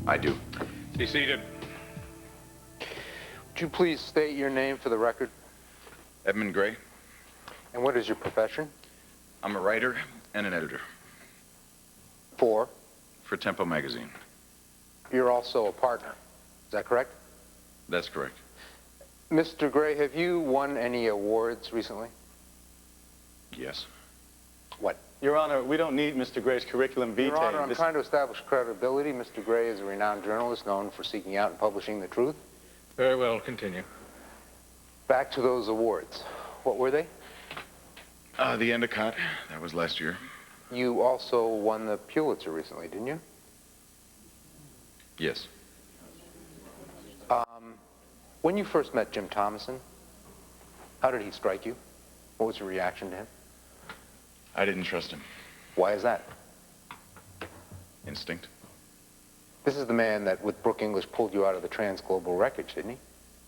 I do. Be seated. Would you please state your name for the record? Edmund Gray. And what is your profession? I'm a writer and an editor. For Tempo magazine. You're also a partner. Is that correct? That's correct. Mr. Gray, have you won any awards recently? Yes. What? Your Honor, we don't need Mr. Gray's curriculum vitae. Your Honor, I'm trying to establish credibility. Mr. Gray is a renowned journalist known for seeking out and publishing the truth. Very well, continue. Back to those awards. What were they? The Endicott. That was last year. You also won the Pulitzer recently, didn't you? Yes. When you first met Jim Thomason, how did he strike you? What was your reaction to him? I didn't trust him. Why is that? Instinct. This is the man that, with Brooke English, pulled you out of the Transglobal wreckage, didn't he?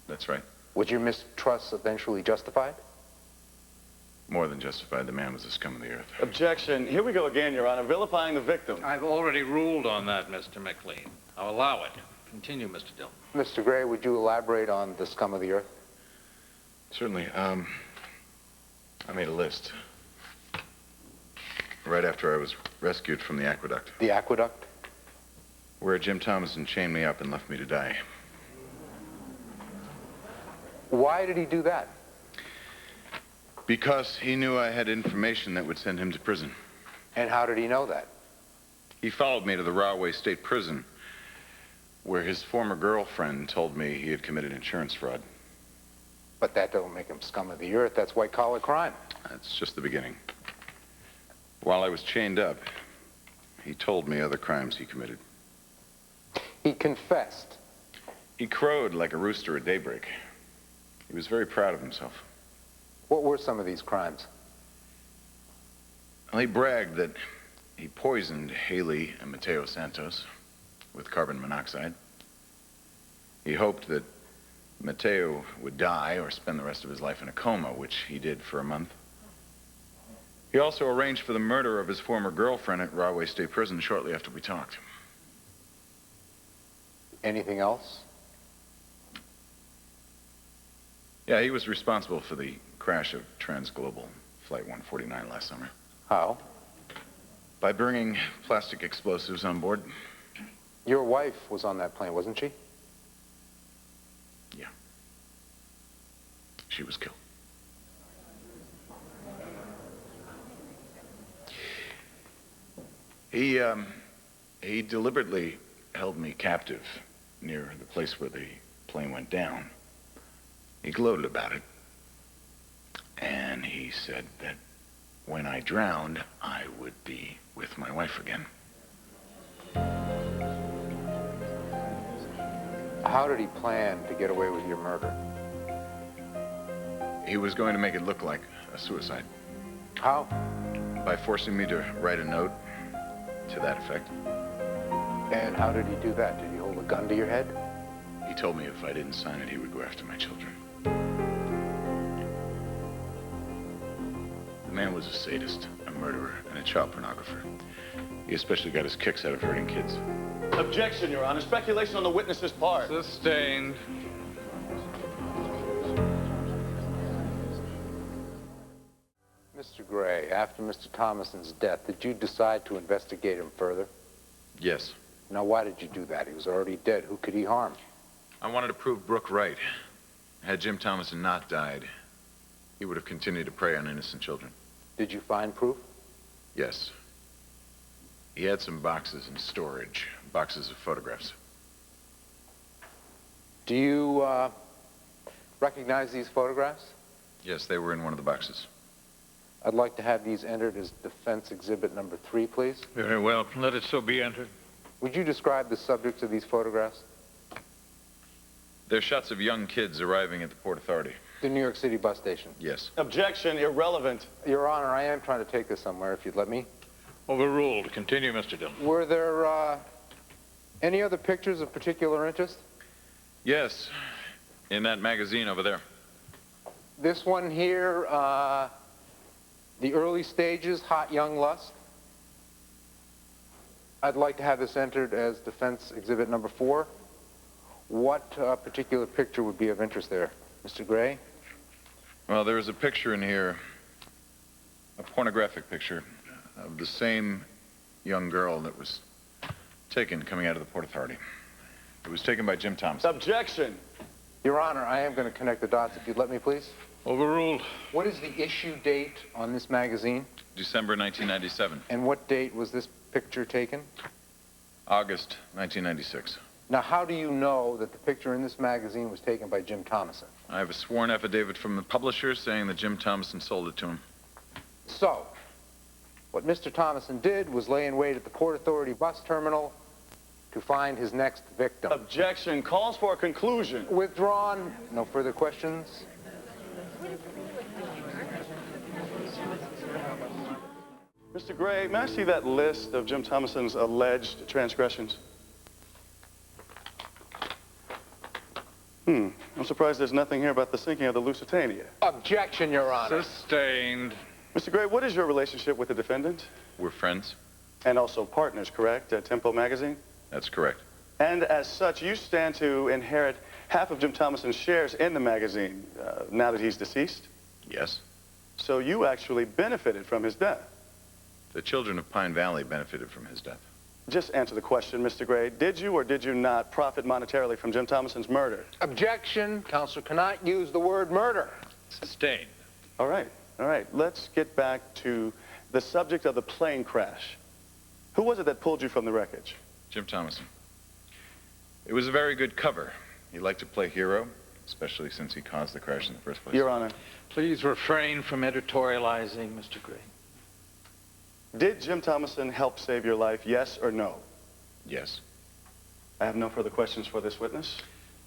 That's right. Was your mistrust eventually justified? More than justified. The man was the scum of the earth. Objection. Here we go again, Your Honor, vilifying the victim. I've already ruled on that, Mr. McLean. I'll allow it. Continue, Mr. Dillon. Mr. Gray, would you elaborate on the scum of the earth? Certainly. I made a list. Right after I was rescued from the aqueduct. The aqueduct? Where Jim Thomason chained me up and left me to die. Why did he do that? Because he knew I had information that would send him to prison. And how did he know that? He followed me to the Rahway State Prison, where his former girlfriend told me he had committed insurance fraud. But that don't make him scum of the earth. That's white-collar crime. That's just the beginning. While I was chained up, he told me other crimes he committed. He confessed. He crowed like a rooster at daybreak. He was very proud of himself. What were some of these crimes? Well, he bragged that he poisoned Haley and Mateo Santos with carbon monoxide. He hoped that Mateo would die or spend the rest of his life in a coma, which he did for a month. He also arranged for the murder of his former girlfriend at Rahway State Prison shortly after we talked. Anything else? Yeah, he was responsible for the crash of Transglobal Flight 149 last summer. How? By bringing plastic explosives on board. Your wife was on that plane, wasn't she? Yeah. She was killed. He deliberately held me captive near the place where the plane went down. He gloated about it. And he said that when I drowned, I would be with my wife again. How did he plan to get away with your murder? He was going to make it look like a suicide. How? By forcing me to write a note to that effect. And how did he do that? Did he hold a gun to your head? He told me if I didn't sign it, he would go after my children. The man was a sadist, a murderer, and a child pornographer. He especially got his kicks out of hurting kids. Objection, Your Honor. Speculation on the witness's part. Sustained. Mr. Gray, after Mr. Thomason's death, did you decide to investigate him further? Yes. Now, why did you do that? He was already dead. Who could he harm? I wanted to prove Brooke right. Had Jim Thomason not died, he would have continued to prey on innocent children. Did you find proof? Yes. He had some boxes in storage, boxes of photographs. Do you recognize these photographs? Yes, they were in one of the boxes. I'd like to have these entered as defense exhibit number 3, please. Very well. Let it so be entered. Would you describe the subjects of these photographs? They're shots of young kids arriving at the Port Authority. The New York City bus station. Yes. Objection, irrelevant. Your Honor, I am trying to take this somewhere, if you'd let me. Overruled. Continue, Mr. Dillon. Were there any other pictures of particular interest? Yes. In that magazine over there. This one here, the early stages, Hot Young Lust. I'd like to have this entered as defense exhibit number 4. What particular picture would be of interest there? Mr. Gray? Well, there is a picture in here, a pornographic picture of the same young girl that was taken coming out of the Port Authority. It was taken by Jim Thompson. Objection. Your Honor, I am going to connect the dots if you'd let me, please. Overruled. What is the issue date on this magazine? December 1997. And what date was this picture taken? August 1996. Now, how do you know that the picture in this magazine was taken by Jim Thomason? I have a sworn affidavit from the publisher saying that Jim Thomason sold it to him. So, what Mr. Thomason did was lay in wait at the Port Authority bus terminal to find his next victim. Objection. Calls for a conclusion. Withdrawn. No further questions? Mr. Gray, may I see that list of Jim Thomason's alleged transgressions? I'm surprised there's nothing here about the sinking of the Lusitania. Objection, Your Honor. Sustained. Mr. Gray, what is your relationship with the defendant? We're friends. And also partners, correct, at Tempo Magazine? That's correct. And as such, you stand to inherit half of Jim Thomason's shares in the magazine now that he's deceased? Yes. So you actually benefited from his death? The children of Pine Valley benefited from his death. Just answer the question, Mr. Gray. Did you or did you not profit monetarily from Jim Thomason's murder? Objection. Counselor cannot use the word murder. Sustained. All right. Let's get back to the subject of the plane crash. Who was it that pulled you from the wreckage? Jim Thomason. It was a very good cover. He liked to play hero, especially since he caused the crash in the first place. Your Honor. Please refrain from editorializing, Mr. Gray. Did Jim Thomason help save your life, yes or no? Yes. I have no further questions for this witness.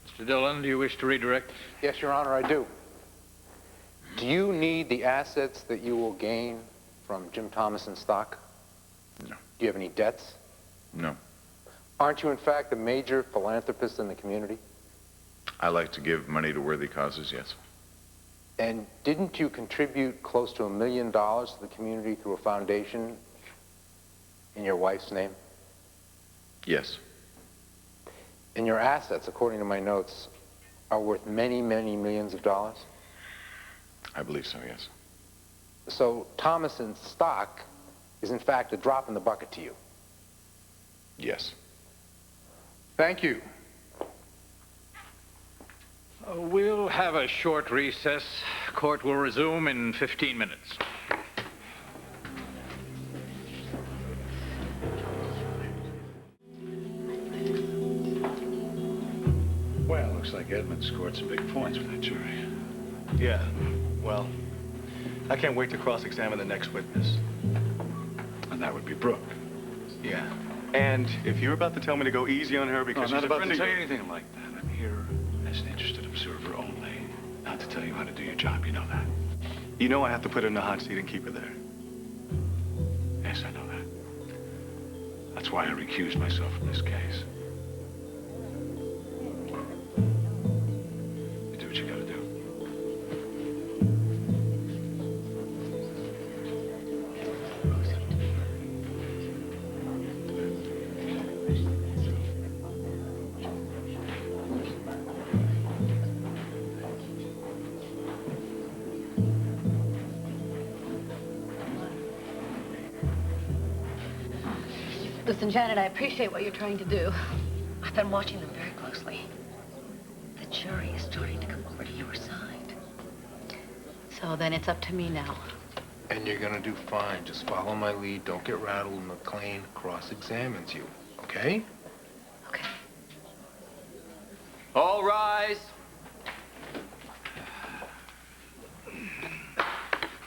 Mr. Dillon, do you wish to redirect? Yes, Your Honor, I do. Do you need the assets that you will gain from Jim Thomason's stock? No. Do you have any debts? No. Aren't you, in fact, a major philanthropist in the community? I like to give money to worthy causes, yes. And didn't you contribute close to $1 million to the community through a foundation in your wife's name? Yes. And your assets, according to my notes, are worth many, many millions of dollars? I believe so, yes. So Thomason's stock is, in fact, a drop in the bucket to you? Yes. Thank you. We'll have a short recess. Court will resume in 15 minutes. Well, looks like Edmund scored some big points with that jury. Yeah, well, I can't wait to cross-examine the next witness. And that would be Brooke. Yeah. And if you're about to tell me to go easy on her because I'm not she's a about friend to of tell you yours- anything like that. I'm here as an interested observer only. Not to tell you how to do your job, you know that. You know I have to put her in the hot seat and keep her there. Yes, I know that. That's why I recused myself from this case. You do what you gotta do. Listen, Janet, I appreciate what you're trying to do. I've been watching them very closely. The jury is starting to come over to your side. So then it's up to me now. And you're gonna do fine. Just follow my lead. Don't get rattled. McClain cross-examines you, okay? Okay. All rise.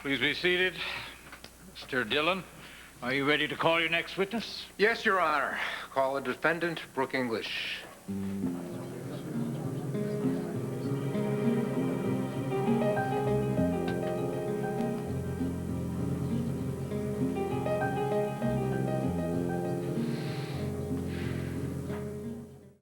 Please be seated. Mr. Dillon, are you ready to call your next witness? Yes, Your Honor. Call a defendant, Brooke English.